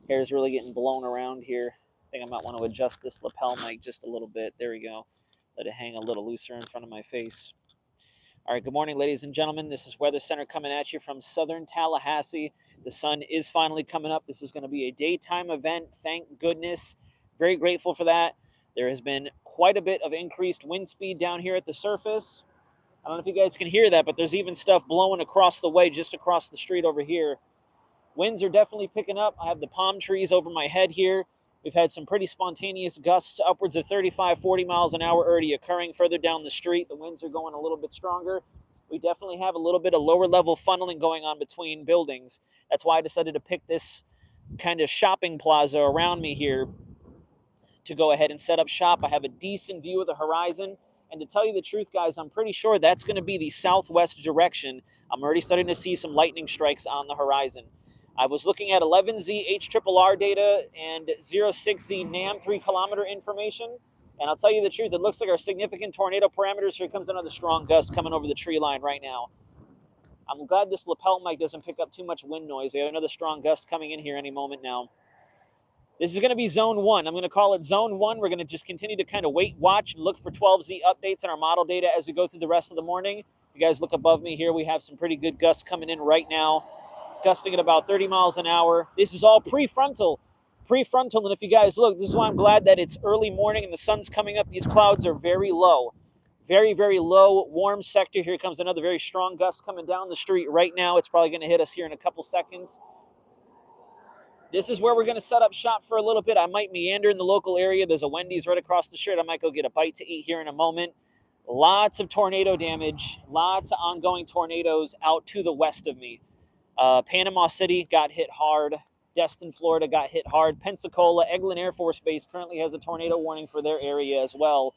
Hair is really getting blown around here. I think I might want to adjust this lapel mic just a little bit. There we go. Let it hang a little looser in front of my face. All right, good morning, ladies and gentlemen. This is Weather Center coming at you from southern Tallahassee. The sun is finally coming up. This is going to be a daytime event. Thank goodness. Very grateful for that. There has been quite a bit of increased wind speed down here at the surface. I don't know if you guys can hear that, but there's even stuff blowing across the way, just across the street over here. Winds are definitely picking up. I have the palm trees over my head here. We've had some pretty spontaneous gusts, upwards of 35, 40 miles an hour already occurring further down the street. The winds are going a little bit stronger. We definitely have a little bit of lower level funneling going on between buildings. That's why I decided to pick this kind of shopping plaza around me here to go ahead and set up shop. I have a decent view of the horizon. And to tell you the truth, guys, I'm pretty sure that's going to be the southwest direction. I'm already starting to see some lightning strikes on the horizon. I was looking at 11Z HRRR data and 06Z NAM 3-kilometer information. And I'll tell you the truth, it looks like our significant tornado parameters. Here comes another strong gust coming over the tree line right now. I'm glad this lapel mic doesn't pick up too much wind noise. We have another strong gust coming in here any moment now. This is going to be zone 1. I'm going to call it zone 1. We're going to just continue to kind of wait, watch, and look for 12Z updates on our model data as we go through the rest of the morning. You guys look above me here. We have some pretty good gusts coming in right now, gusting at about 30 miles an hour. This is all prefrontal. And if you guys look, this is why I'm glad that it's early morning and the sun's coming up. These clouds are very low. Very, very low, warm sector. Here comes another very strong gust coming down the street right now. It's probably going to hit us here in a couple seconds. This is where we're going to set up shop for a little bit. I might meander in the local area. There's a Wendy's right across the street. I might go get a bite to eat here in a moment. Lots of tornado damage. Lots of ongoing tornadoes out to the west of me. Panama City got hit hard. Destin, Florida got hit hard. Pensacola, Eglin Air Force Base currently has a tornado warning for their area as well.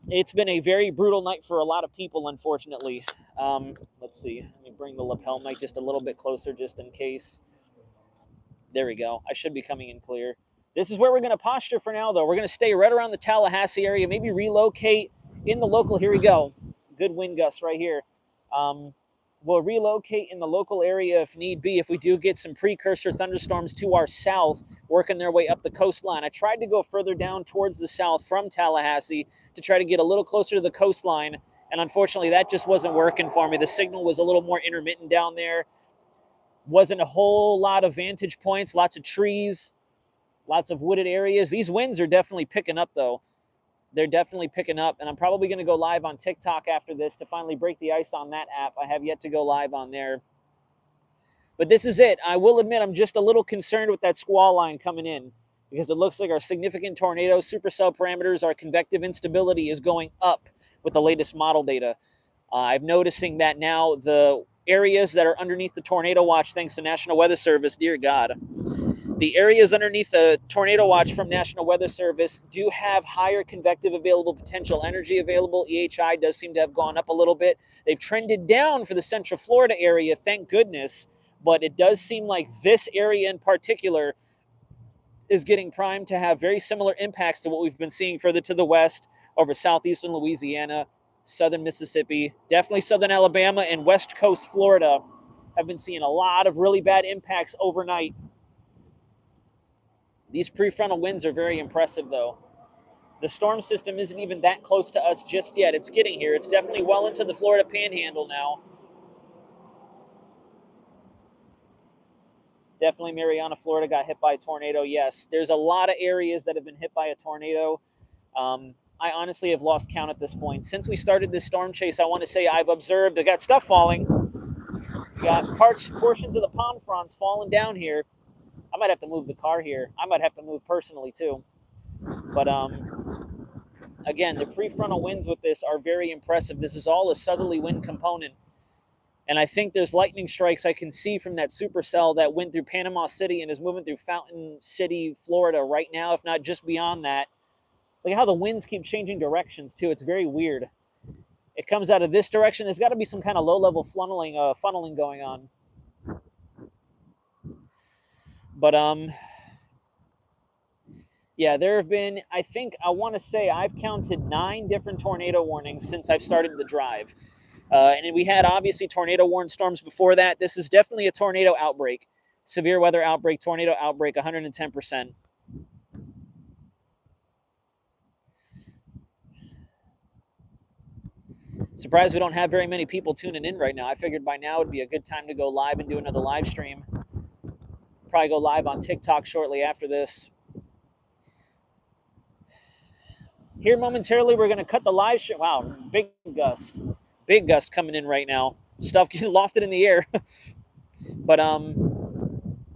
It's been a very brutal night for a lot of people, unfortunately. Let's see. Let me bring the lapel mic just a little bit closer just in case. There we go. I should be coming in clear. This is where we're going to posture for now, though. We're going to stay right around the Tallahassee area, maybe relocate in the local. Here we go. Good wind gusts right here. We'll relocate in the local area if need be, if we do get some precursor thunderstorms to our south, working their way up the coastline. I tried to go further down towards the south from Tallahassee to try to get a little closer to the coastline, and unfortunately that just wasn't working for me. The signal was a little more intermittent down there. Wasn't a whole lot of vantage points, lots of trees, lots of wooded areas. These winds are definitely picking up, though. They're definitely picking up, and I'm probably going to go live on TikTok after this to finally break the ice on that app. I have yet to go live on there. But this is it. I will admit I'm just a little concerned with that squall line coming in because it looks like our significant tornado supercell parameters, our convective instability is going up with the latest model data. I'm noticing that now the areas that are underneath the tornado watch, thanks to National Weather Service, dear God, the areas underneath the tornado watch from National Weather Service do have higher convective available potential energy available. EHI does seem to have gone up a little bit. They've trended down for the Central Florida area, thank goodness, but it does seem like this area in particular is getting primed to have very similar impacts to what we've been seeing further to the west over southeastern Louisiana, southern Mississippi, definitely southern Alabama, and west coast Florida. Have been seeing a lot of really bad impacts overnight. These prefrontal winds are very impressive, though. The storm system isn't even that close to us just yet. It's getting here. It's definitely well into the Florida Panhandle now. Definitely Mariana, Florida got hit by a tornado, yes. There's a lot of areas that have been hit by a tornado. I honestly have lost count at this point. Since we started this storm chase, I want to say I've observed, I got stuff falling. Got portions of the palm fronds falling down here. I might have to move the car here. I might have to move personally too. But again, the prefrontal winds with this are very impressive. This is all a southerly wind component. And I think there's lightning strikes I can see from that supercell that went through Panama City and is moving through Fountain City, Florida right now, if not just beyond that. Look at how the winds keep changing directions too. It's very weird. It comes out of this direction. There's got to be some kind of low-level funneling going on. But yeah, there have been, I want to say I've counted 9 different tornado warnings since I've started the drive. And we had obviously tornado warned storms before that. This is definitely a tornado outbreak. Severe weather outbreak, tornado outbreak, 110%. Surprised we don't have very many people tuning in right now. I figured by now would be a good time to go live and do another live stream. Probably go live on TikTok shortly after this. Here momentarily, we're going to cut the live stream. Wow, big gust. Big gust coming in right now. Stuff getting lofted in the air. But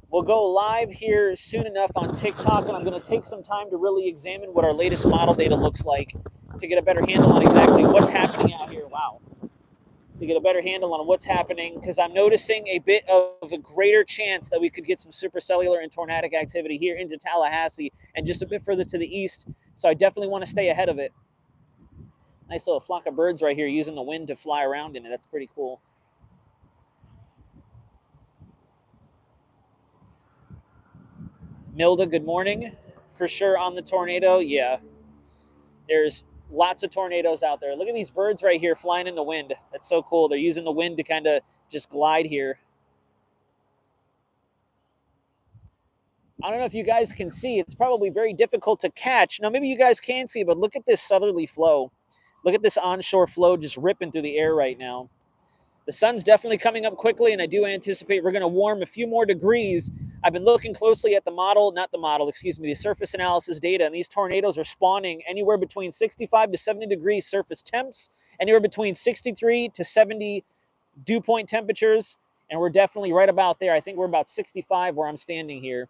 we'll go live here soon enough on TikTok, and I'm going to take some time to really examine what our latest model data looks like to get a better handle on exactly what's happening out here. Wow. To get a better handle on what's happening, because I'm noticing a bit of a greater chance that we could get some supercellular and tornadic activity here into Tallahassee and just a bit further to the east. So I definitely want to stay ahead of it. Nice little flock of birds right here using the wind to fly around in it. That's pretty cool. Milda, good morning. For sure on the tornado, yeah. There's lots of tornadoes out there. Look at these birds right here flying in the wind. That's so cool. They're using the wind to kind of just glide here. I don't know if you guys can see. It's probably very difficult to catch. Now, maybe you guys can see, but look at this southerly flow. Look at this onshore flow just ripping through the air right now. The sun's definitely coming up quickly, and I do anticipate we're going to warm a few more degrees. I've been looking closely at the surface analysis data, and these tornadoes are spawning anywhere between 65 to 70 degrees surface temps, anywhere between 63 to 70 dew point temperatures, and we're definitely right about there. I think we're about 65 where I'm standing here.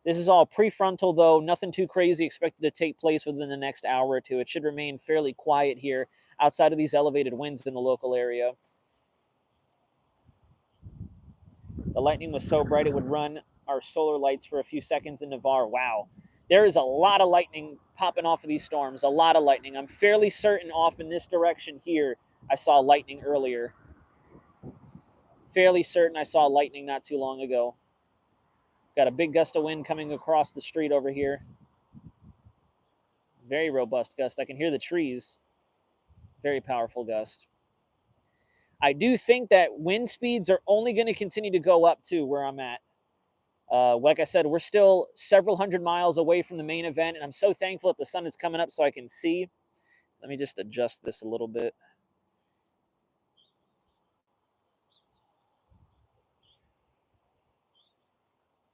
This is all prefrontal, though. Nothing too crazy expected to take place within the next hour or two. It should remain fairly quiet here outside of these elevated winds in the local area. The lightning was so bright it would run our solar lights for a few seconds in Navarre. Wow. There is a lot of lightning popping off of these storms, a lot of lightning. I'm fairly certain off in this direction here, I saw lightning earlier. Fairly certain I saw lightning not too long ago. Got a big gust of wind coming across the street over here. Very robust gust. I can hear the trees. Very powerful gust. I do think that wind speeds are only going to continue to go up too where I'm at. Like I said, we're still several hundred miles away from the main event, and I'm so thankful that the sun is coming up so I can see. Let me just adjust this a little bit.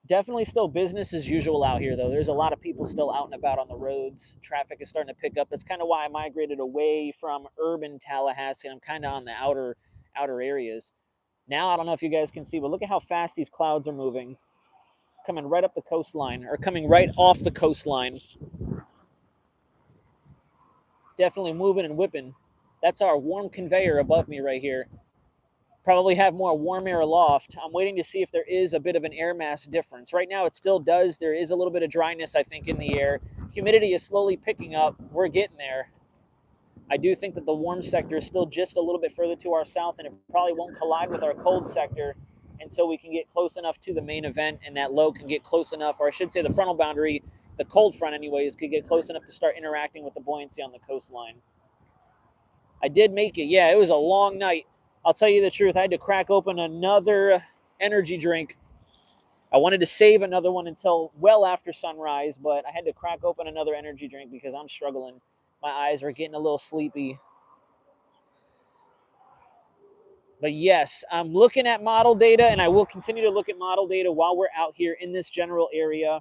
Definitely still business as usual out here, though. There's a lot of people still out and about on the roads. Traffic is starting to pick up. That's kind of why I migrated away from urban Tallahassee. I'm kind of on the outer areas. Now, I don't know if you guys can see, but look at how fast these clouds are moving. Coming right up the coastline, or coming right off the coastline. Definitely moving and whipping. That's our warm conveyor above me right here. Probably have more warm air aloft. I'm waiting to see if there is a bit of an air mass difference. Right now it still does. There is a little bit of dryness, I think, in the air. Humidity is slowly picking up. We're getting there. I do think that the warm sector is still just a little bit further to our south, and it probably won't collide with our cold sector until we can get close enough to the main event, and that low can get close enough, or I should say the frontal boundary, the cold front anyways, could get close enough to start interacting with the buoyancy on the coastline. I did make it. Yeah, it was a long night. I'll tell you the truth. I had to crack open another energy drink. I wanted to save another one until well after sunrise, but I had to crack open another energy drink because I'm struggling. My eyes are getting a little sleepy. But yes, I'm looking at model data, and I will continue to look at model data while we're out here in this general area.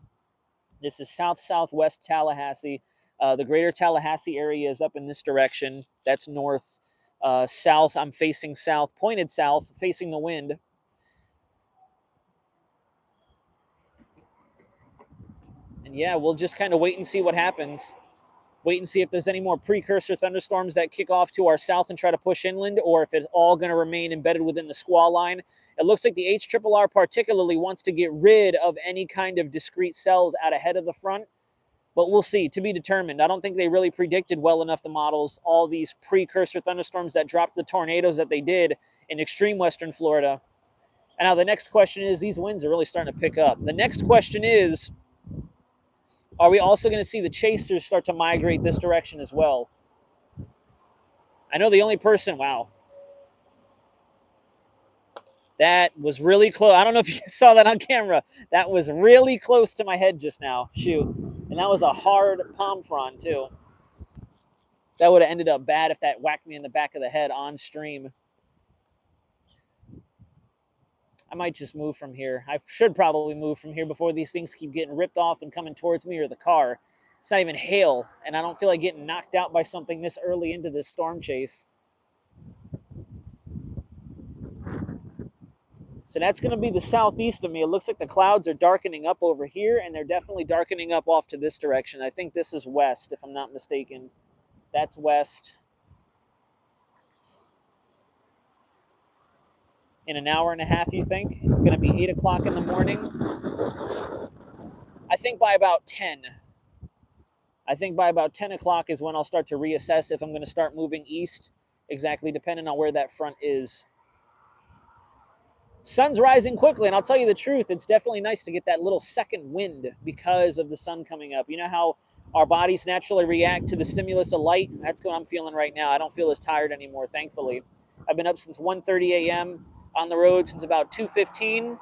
This is south-southwest Tallahassee. The greater Tallahassee area is up in this direction. That's north. South, I'm facing south, pointed south, facing the wind. And yeah, we'll just kind of wait and see what happens. Wait and see if there's any more precursor thunderstorms that kick off to our south and try to push inland, or if it's all going to remain embedded within the squall line. It looks like the HRRR particularly wants to get rid of any kind of discrete cells out ahead of the front. But we'll see, to be determined. I don't think they really predicted well enough, the models, all these precursor thunderstorms that dropped the tornadoes that they did in extreme western Florida. And now the next question is, these winds are really starting to pick up. The next question is, are we also going to see the chasers start to migrate this direction as well? I know the only person, wow. That was really close. I don't know if you saw that on camera. That was really close to my head just now. Shoot. And that was a hard palm frond, too. That would have ended up bad if that whacked me in the back of the head on stream. I might just move from here. I should probably move from here before these things keep getting ripped off and coming towards me or the car. It's not even hail, and I don't feel like getting knocked out by something this early into this storm chase. So that's going to be the southeast of me. It looks like the clouds are darkening up over here, and they're definitely darkening up off to this direction. I think this is west, if I'm not mistaken. That's west. In an hour and a half, you think? It's going to be 8 o'clock in the morning. I think by about 10. I think by about 10 o'clock is when I'll start to reassess if I'm going to start moving east, exactly depending on where that front is. Sun's rising quickly, and I'll tell you the truth, it's definitely nice to get that little second wind because of the sun coming up. You know how our bodies naturally react to the stimulus of light? That's what I'm feeling right now. I don't feel as tired anymore, thankfully. I've been up since 1:30 a.m., on the road since about 2:15.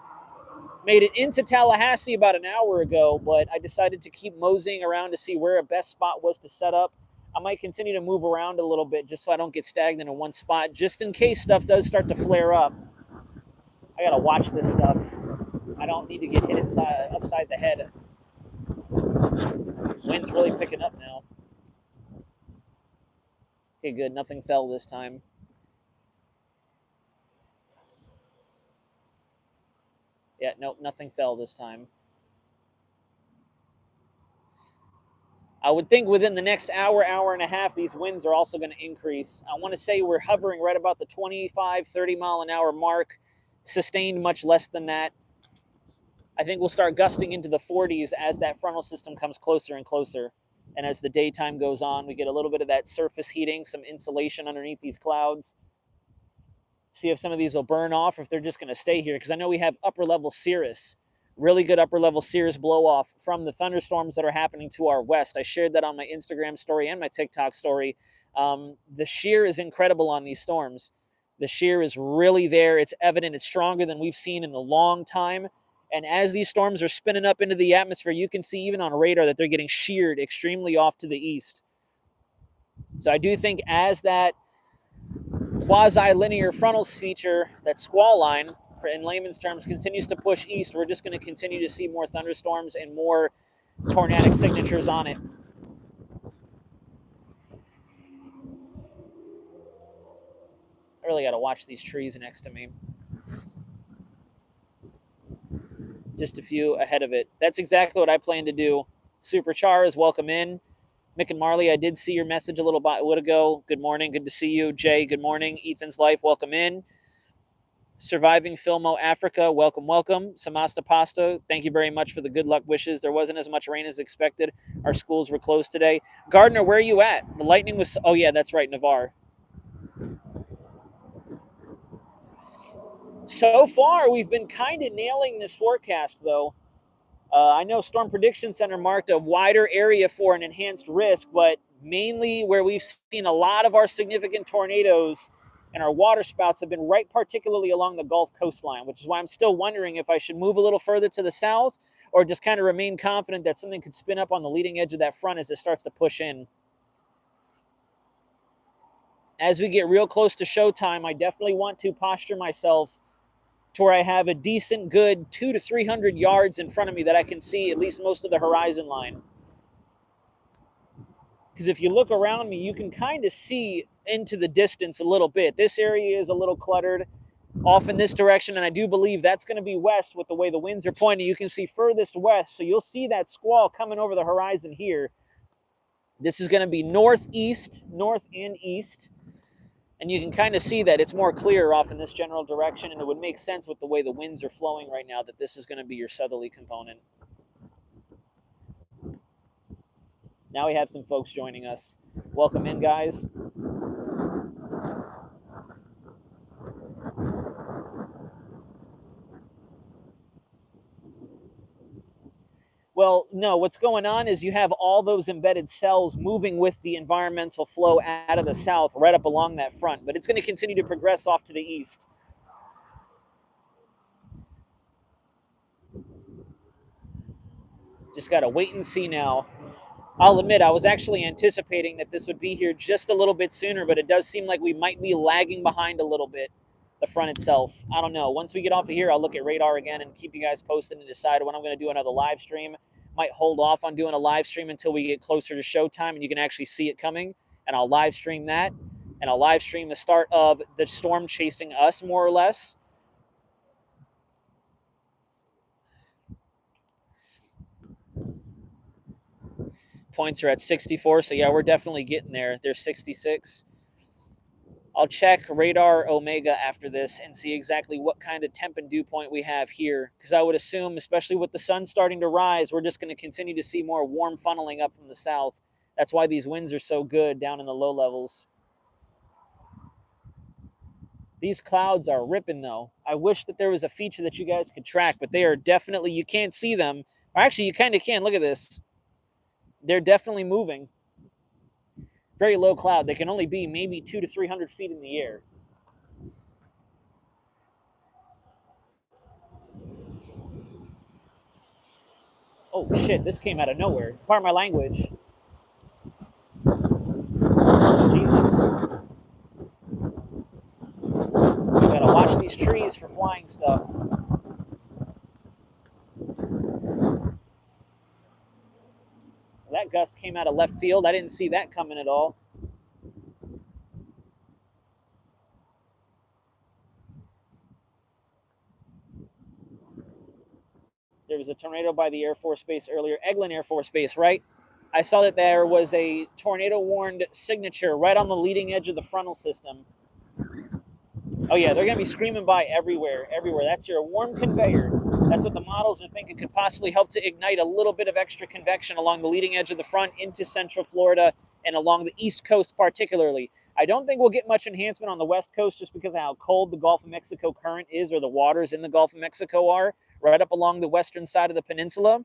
Made it into Tallahassee about an hour ago, but I decided to keep moseying around to see where a best spot was to set up. I might continue to move around a little bit just so I don't get stagnant in one spot, just in case stuff does start to flare up. I gotta watch this stuff. I don't need to get hit upside the head. Wind's really picking up now. Okay, good. Nothing fell this time. Yeah, nope, nothing fell this time. I would think within the next hour, hour and a half, these winds are also going to increase. I want to say we're hovering right about the 25, 30 mile an hour mark, sustained much less than that. I think we'll start gusting into the 40s as that frontal system comes closer and closer. And as the daytime goes on, we get a little bit of that surface heating, some insulation underneath these clouds. See if some of these will burn off or if they're just going to stay here. Because I know we have upper level cirrus, really good upper level cirrus blow off from the thunderstorms that are happening to our west. I shared that on my Instagram story and my TikTok story. The shear is incredible on these storms. The shear is really there. It's evident. It's stronger than we've seen in a long time. And as these storms are spinning up into the atmosphere, you can see even on radar that they're getting sheared extremely off to the east. So I do think as that quasi-linear frontal feature, that squall line, in layman's terms, continues to push east, we're just going to continue to see more thunderstorms and more tornadic signatures on it. I really got to watch these trees next to me. Just a few ahead of it. That's exactly what I plan to do. Super Chars, welcome in. Mick and Marley, I did see your message a little bit ago. Good morning. Good to see you. Jay, good morning. Ethan's Life, welcome in. Surviving Filmo Africa, welcome, welcome. Samasta Pasta, thank you very much for the good luck wishes. There wasn't as much rain as expected. Our schools were closed today. Gardner, where are you at? The lightning was, oh yeah, that's right, Navarre. So far, we've been kind of nailing this forecast, though. I know Storm Prediction Center marked a wider area for an enhanced risk, but mainly where we've seen a lot of our significant tornadoes and our water spouts have been right particularly along the Gulf coastline, which is why I'm still wondering if I should move a little further to the south or just kind of remain confident that something could spin up on the leading edge of that front as it starts to push in. As we get real close to showtime, I definitely want to posture myself to where I have a decent, good 200 to 300 yards in front of me that I can see at least most of the horizon line. Because if you look around me, you can kind of see into the distance a little bit. This area is a little cluttered off in this direction, and I do believe that's going to be west with the way the winds are pointing. You can see furthest west, so you'll see that squall coming over the horizon here. This is going to be northeast, north and east. And you can kind of see that it's more clear off in this general direction, and it would make sense with the way the winds are flowing right now that this is going to be your southerly component. Now we have some folks joining us. Welcome in, guys. Well, no, what's going on is you have all those embedded cells moving with the environmental flow out of the south right up along that front, but it's going to continue to progress off to the east. Just got to wait and see now. I'll admit I was actually anticipating that this would be here just a little bit sooner, but it does seem like we might be lagging behind a little bit, the front itself. I don't know. Once we get off of here, I'll look at radar again and keep you guys posted and decide when I'm going to do another live stream. Might hold off on doing a live stream until we get closer to showtime and you can actually see it coming, and I'll live stream that, and I'll live stream the start of the storm chasing us, more or less. Points are at 64, so yeah, we're definitely getting there. They're 66. I'll check radar Omega after this and see exactly what kind of temp and dew point we have here, because I would assume, especially with the sun starting to rise, we're just going to continue to see more warm funneling up from the south. That's why these winds are so good down in the low levels. These clouds are ripping, though. I wish that there was a feature that you guys could track, but they are definitely, you can't see them. Or actually, you kind of can. Look at this. They're definitely moving. Very low cloud. They can only be maybe 200 to 300 feet in the air. Oh, shit, this came out of nowhere. Pardon my language. Jesus. You gotta watch these trees for flying stuff. That gust came out of left field. I didn't see that coming at all. There was a tornado by the Air Force Base earlier. Eglin Air Force Base, right? I saw that there was a tornado-warned signature right on the leading edge of the frontal system. Oh, yeah, they're going to be screaming by everywhere, everywhere. That's your warm conveyor. That's what the models are thinking could possibly help to ignite a little bit of extra convection along the leading edge of the front into central Florida and along the East Coast particularly. I don't think we'll get much enhancement on the West Coast just because of how cold the Gulf of Mexico current is, or the waters in the Gulf of Mexico are, right up along the western side of the peninsula.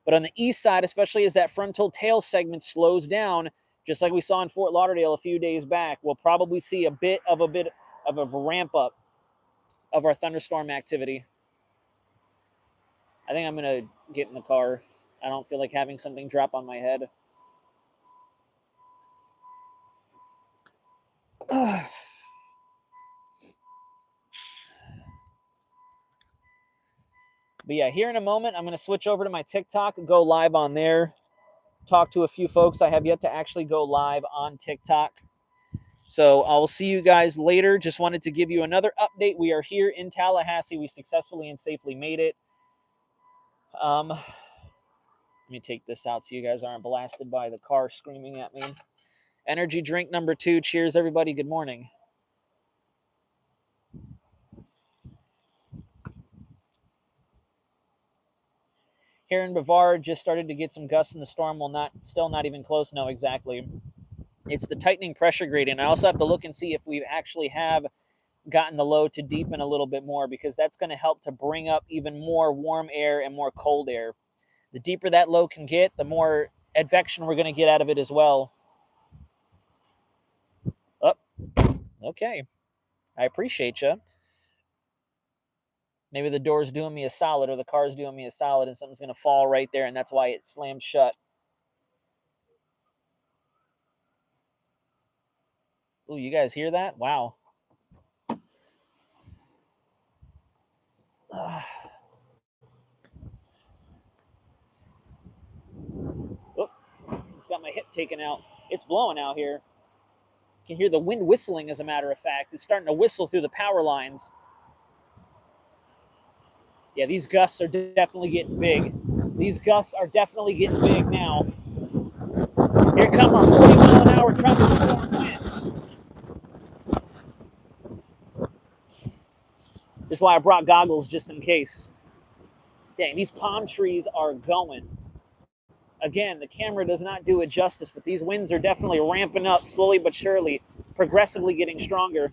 But on the east side, especially as that frontal tail segment slows down, just like we saw in Fort Lauderdale a few days back, we'll probably see a bit of a ramp up of our thunderstorm activity. I think I'm going to get in the car. I don't feel like having something drop on my head. But yeah, here in a moment, I'm going to switch over to my TikTok and go live on there. Talk to a few folks. I have yet to actually go live on TikTok. So I'll see you guys later. Just wanted to give you another update. We are here in Tallahassee. We successfully and safely made it. Let me take this out so you guys aren't blasted by the car screaming at me. Energy drink number 2. Cheers, everybody. Good morning. Here in Brevard, just started to get some gusts in the storm. Well, still not even close. No, exactly. It's the tightening pressure gradient. I also have to look and see if we actually have gotten the low to deepen a little bit more, because that's going to help to bring up even more warm air and more cold air. The deeper that low can get, the more advection we're going to get out of it as well. Oh, okay. I appreciate you. Maybe the door's doing me a solid, or the car's doing me a solid, and something's going to fall right there, and that's why it slammed shut. Ooh, you guys hear that? Wow. Oh, just got my hip taken out. It's blowing out here. You can hear the wind whistling, as a matter of fact. It's starting to whistle through the power lines. Yeah, these gusts are definitely getting big. These gusts are definitely getting big now. Here come our 40-mile-an-hour tropical storm winds. This is why I brought goggles, just in case. Dang, these palm trees are going. Again, the camera does not do it justice, but these winds are definitely ramping up slowly but surely, progressively getting stronger.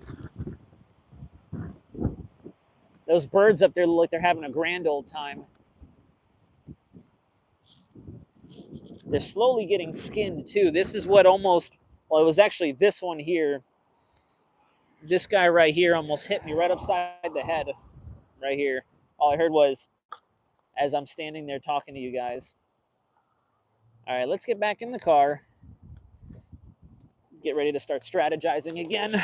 Those birds up there look like they're having a grand old time. They're slowly getting skinned too. This is what almost, well, it was actually this one here. This guy right here almost hit me right upside the head, right here. All I heard was, as I'm standing there talking to you guys. All right, let's get back in the car. Get ready to start strategizing again.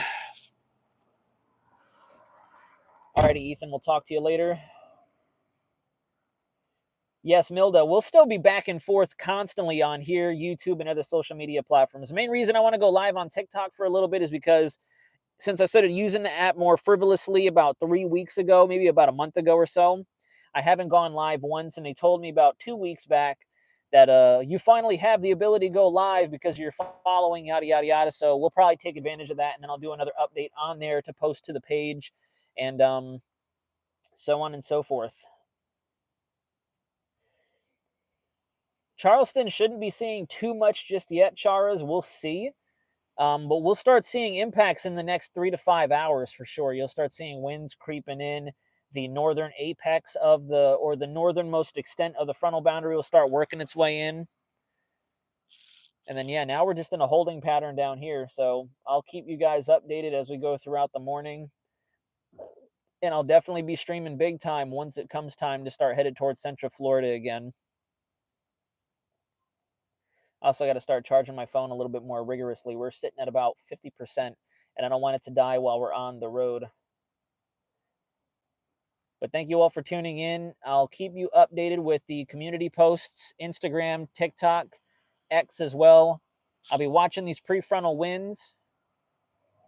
All righty, Ethan, we'll talk to you later. Yes, Milda, we'll still be back and forth constantly on here, YouTube, and other social media platforms. The main reason I want to go live on TikTok for a little bit is because since I started using the app more frivolously about 3 weeks ago, maybe about a month ago or so, I haven't gone live once, and they told me about 2 weeks back that you finally have the ability to go live because you're following yada, yada, yada. So we'll probably take advantage of that, and then I'll do another update on there to post to the page and so on and so forth. Charleston shouldn't be seeing too much just yet, Charas. We'll see. But we'll start seeing impacts in the next 3 to 5 hours for sure. You'll start seeing winds creeping in. The northern apex of the northernmost extent of the frontal boundary will start working its way in. And then, yeah, now we're just in a holding pattern down here. So I'll keep you guys updated as we go throughout the morning. And I'll definitely be streaming big time once it comes time to start headed towards Central Florida again. I also got to start charging my phone a little bit more rigorously. We're sitting at about 50%, and I don't want it to die while we're on the road. But thank you all for tuning in. I'll keep you updated with the community posts, Instagram, TikTok, X as well. I'll be watching these prefrontal winds.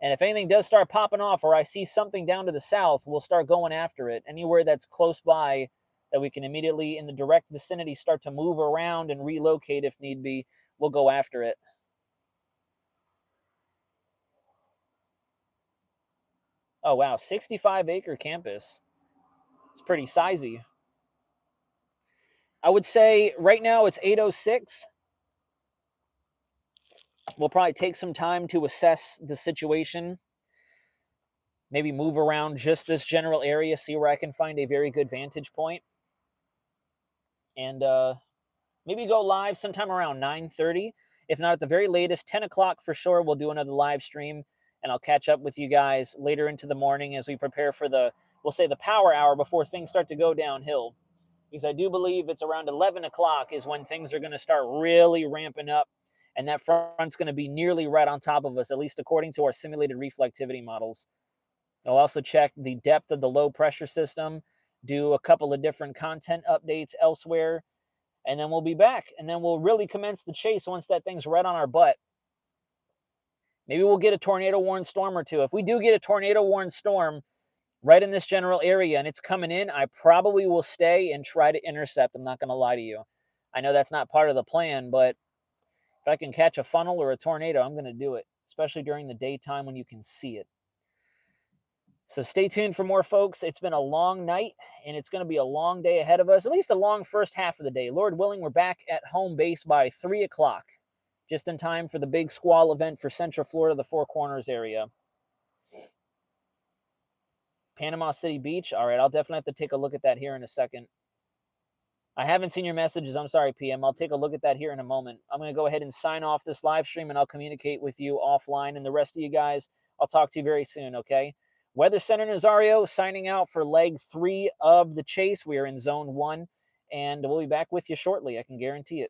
And if anything does start popping off or I see something down to the south, we'll start going after it. Anywhere that's close by that we can immediately in the direct vicinity start to move around and relocate if need be, we'll go after it. Oh, wow. 65-acre campus. It's pretty sizey. I would say right now it's 8:06. We'll probably take some time to assess the situation. Maybe move around just this general area, see where I can find a very good vantage point. And maybe go live sometime around 9:30. If not at the very latest, 10 o'clock for sure, we'll do another live stream. And I'll catch up with you guys later into the morning as we prepare for we'll say the power hour before things start to go downhill. Because I do believe it's around 11 o'clock is when things are going to start really ramping up. And that front's going to be nearly right on top of us, at least according to our simulated reflectivity models. I'll also check the depth of the low pressure system, do a couple of different content updates elsewhere, and then we'll be back. And then we'll really commence the chase once that thing's right on our butt. Maybe we'll get a tornado-warned storm or two. If we do get a tornado-warned storm right in this general area and it's coming in, I probably will stay and try to intercept. I'm not going to lie to you. I know that's not part of the plan, but if I can catch a funnel or a tornado, I'm going to do it, especially during the daytime when you can see it. So stay tuned for more, folks. It's been a long night, and it's going to be a long day ahead of us, at least a long first half of the day. Lord willing, we're back at home base by 3 o'clock, just in time for the big squall event for Central Florida, the Four Corners area. Panama City Beach. All right, I'll definitely have to take a look at that here in a second. I haven't seen your messages. I'm sorry, PM. I'll take a look at that here in a moment. I'm going to go ahead and sign off this live stream, and I'll communicate with you offline. And the rest of you guys, I'll talk to you very soon, okay? Weather Center Nazario signing out for leg 3 of the chase. We are in zone 1, and we'll be back with you shortly. I can guarantee it.